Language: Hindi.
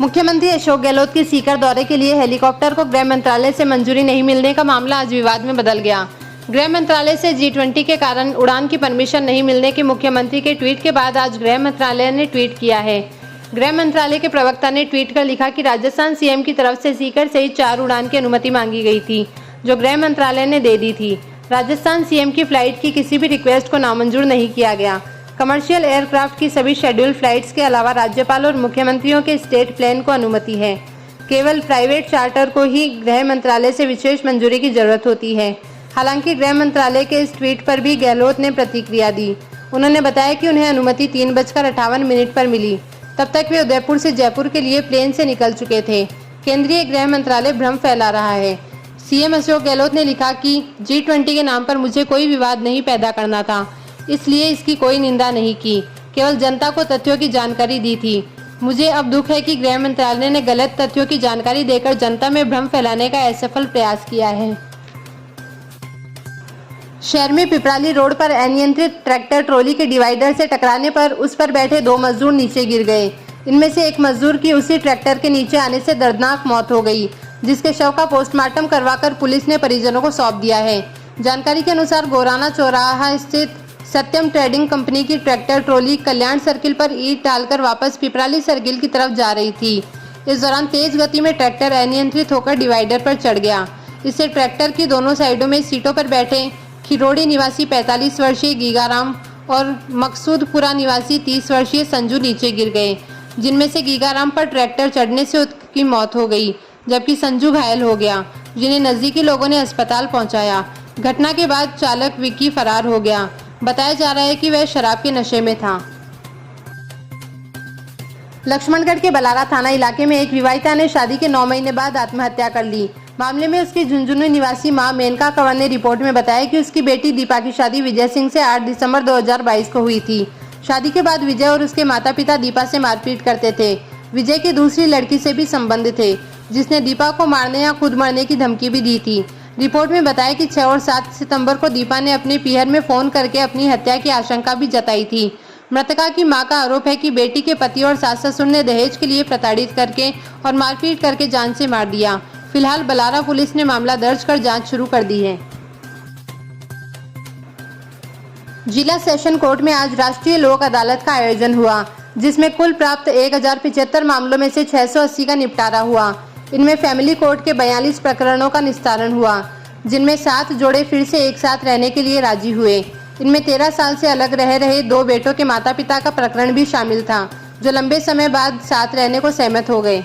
मुख्यमंत्री अशोक गहलोत के सीकर दौरे के लिए हेलीकॉप्टर को गृह मंत्रालय से मंजूरी नहीं मिलने का मामला आज विवाद में बदल गया। गृह मंत्रालय से G20 के कारण उड़ान की परमिशन नहीं मिलने के मुख्यमंत्री के ट्वीट के बाद आज गृह मंत्रालय ने ट्वीट किया है। गृह मंत्रालय के प्रवक्ता ने ट्वीट कर लिखा कि राजस्थान सीएम की तरफ से सीकर सहित 4 उड़ान की अनुमति मांगी गई थी, जो गृह मंत्रालय ने दे दी थी। राजस्थान सीएम की फ्लाइट की किसी भी रिक्वेस्ट को नामंजूर नहीं किया गया। कमर्शियल एयरक्राफ्ट की सभी शेड्यूल फ्लाइट्स के अलावा राज्यपाल और मुख्यमंत्रियों के स्टेट प्लेन को अनुमति है। केवल प्राइवेट चार्टर को ही गृह मंत्रालय से विशेष मंजूरी की जरूरत होती है। हालांकि गृह मंत्रालय के इस ट्वीट पर भी गहलोत ने प्रतिक्रिया दी। उन्होंने बताया कि उन्हें अनुमति 3:58 पर मिली। तब तक वे उदयपुर से जयपुर के लिए प्लेन से निकल चुके थे। केंद्रीय गृह मंत्रालय भ्रम फैला रहा है। सीएम अशोक गहलोत ने लिखा कि G20 के नाम पर मुझे कोई विवाद नहीं पैदा करना था, इसलिए इसकी कोई निंदा नहीं की, केवल जनता को तथ्यों की जानकारी दी थी। मुझे अब दुख है कि गृह मंत्रालय ने गलत तथ्यों की जानकारी देकर जनता में भ्रम फैलाने का असफल प्रयास किया है। शहर में पिपराली रोड पर अनियंत्रित ट्रैक्टर ट्रॉली के डिवाइडर से टकराने पर उस पर बैठे 2 मजदूर नीचे गिर गए। इनमें से एक मजदूर की उसी ट्रैक्टर के नीचे आने से दर्दनाक मौत हो गई, जिसके शव का पोस्टमार्टम करवाकर पुलिस ने परिजनों को सौंप दिया है। जानकारी के अनुसार गोराना चौराहा स्थित सत्यम ट्रेडिंग कंपनी की ट्रैक्टर ट्रॉली कल्याण सर्किल पर ईंट डालकर वापस पिपराली सर्किल की तरफ जा रही थी। इस दौरान तेज गति में ट्रैक्टर अनियंत्रित होकर डिवाइडर पर चढ़ गया। इससे ट्रैक्टर की दोनों साइडों में सीटों पर बैठे खिरोड़ी निवासी 45 वर्षीय गीगाराम और मकसूदपुरा निवासी 30 वर्षीय संजू नीचे गिर गए, जिनमें से गीगाराम पर ट्रैक्टर चढ़ने से उसकी मौत हो गई, जबकि संजू घायल हो गया, जिन्हें नजदीकी लोगों ने अस्पताल पहुंचाया। घटना के बाद चालक विक्की फरार हो गया। बताया जा रहा है कि वह शराब के नशे में था। लक्ष्मणगढ़ के बलारा थाना इलाके में एक विवाहिता ने शादी के 9 महीने बाद आत्महत्या कर ली। मामले में उसकी झुंझुनू निवासी मां मेनका कंवर ने रिपोर्ट में बताया कि उसकी बेटी दीपा की शादी विजय सिंह से 8 दिसंबर 2022 को हुई थी। शादी के बाद विजय और उसके माता पिता दीपा से मारपीट करते थे। विजय की दूसरी लड़की से भी संबंध थे, जिसने दीपा को मारने या खुद मरने की धमकी भी दी थी। रिपोर्ट में बताया कि 6 और 7 सितंबर को दीपा ने अपने पीहर में फोन करके अपनी हत्या की आशंका भी जताई थी। मृतका की मां का आरोप है कि बेटी के पति और सास ससुर ने दहेज के लिए प्रताड़ित करके और मारपीट करके जान से मार दिया। फिलहाल बलारा पुलिस ने मामला दर्ज कर जांच शुरू कर दी है। जिला सेशन कोर्ट में आज राष्ट्रीय लोक अदालत का आयोजन हुआ, जिसमें कुल प्राप्त 1075 मामलों में से 680 का निपटारा हुआ। इनमें फैमिली कोर्ट के 42 प्रकरणों का निस्तारण हुआ, जिनमें 7 जोड़े फिर से एक साथ रहने के लिए राजी हुए। इनमें 13 साल से अलग रह रहे 2 बेटों के माता पिता का प्रकरण भी शामिल था, जो लंबे समय बाद साथ रहने को सहमत हो गए।